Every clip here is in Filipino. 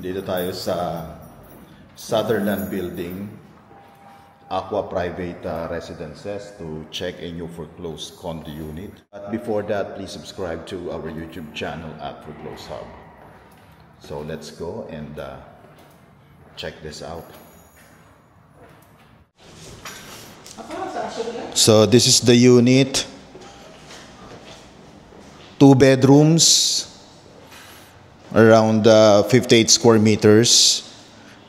Dito tayo sa Sutherland Building, Aqua Private Residences, to check a new foreclosed condo unit. But before that, please subscribe to our YouTube channel at Foreclosed Hub. So let's go and check this out. So this is the unit. 2 bedrooms, around 58 square meters,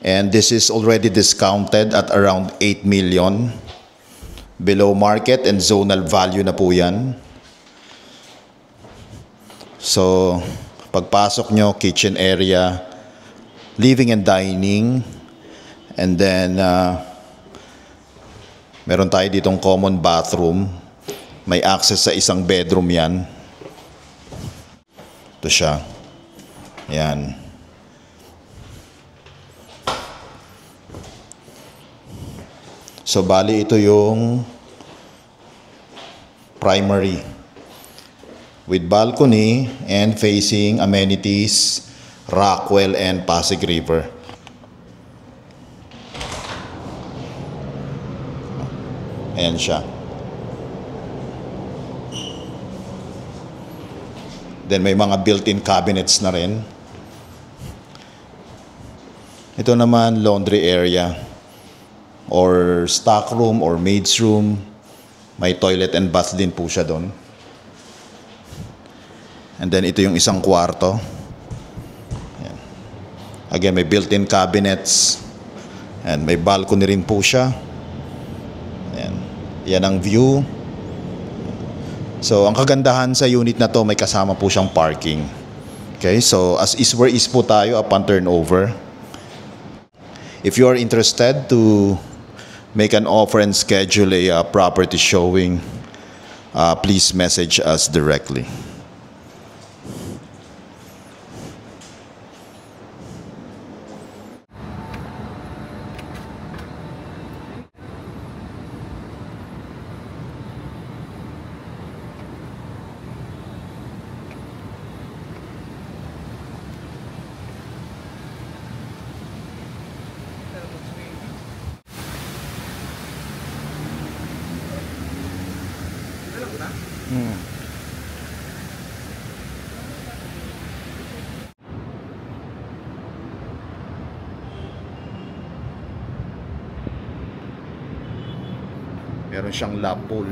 and this is already discounted at around 8 million. Below market and zonal value na po yan. So pagpasok nyo, kitchen area, living and dining, and then meron tayo ditong common bathroom. May access sa isang bedroom yan. Ito siya. Yan. So bali ito yung primary with balcony and facing amenities, Rockwell and Pasig River. Ayan siya. Then may mga built-in cabinets na rin. Ito naman, laundry area or stock room or maid's room. May toilet and bath din po siya doon. And then ito yung isang kwarto. Ayan. Again, may built-in cabinets. And may balcony rin po siya. Ayan. Yan ang view. So, ang kagandahan sa unit na to, may kasama po siyang parking. Okay, so as is where is po tayo upon turnover. If you are interested to make an offer and schedule a property showing, please message us directly. Meron siyang lap pool.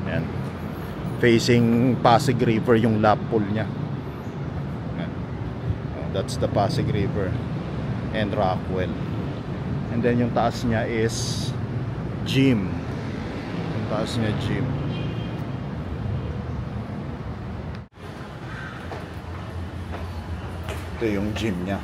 Ayan. Facing Pasig River yung lap pool niya. Ayan. That's the Pasig River and Rockwell. And then yung taas niya is gym. Yung taas niya gym. Ito yung gym niya.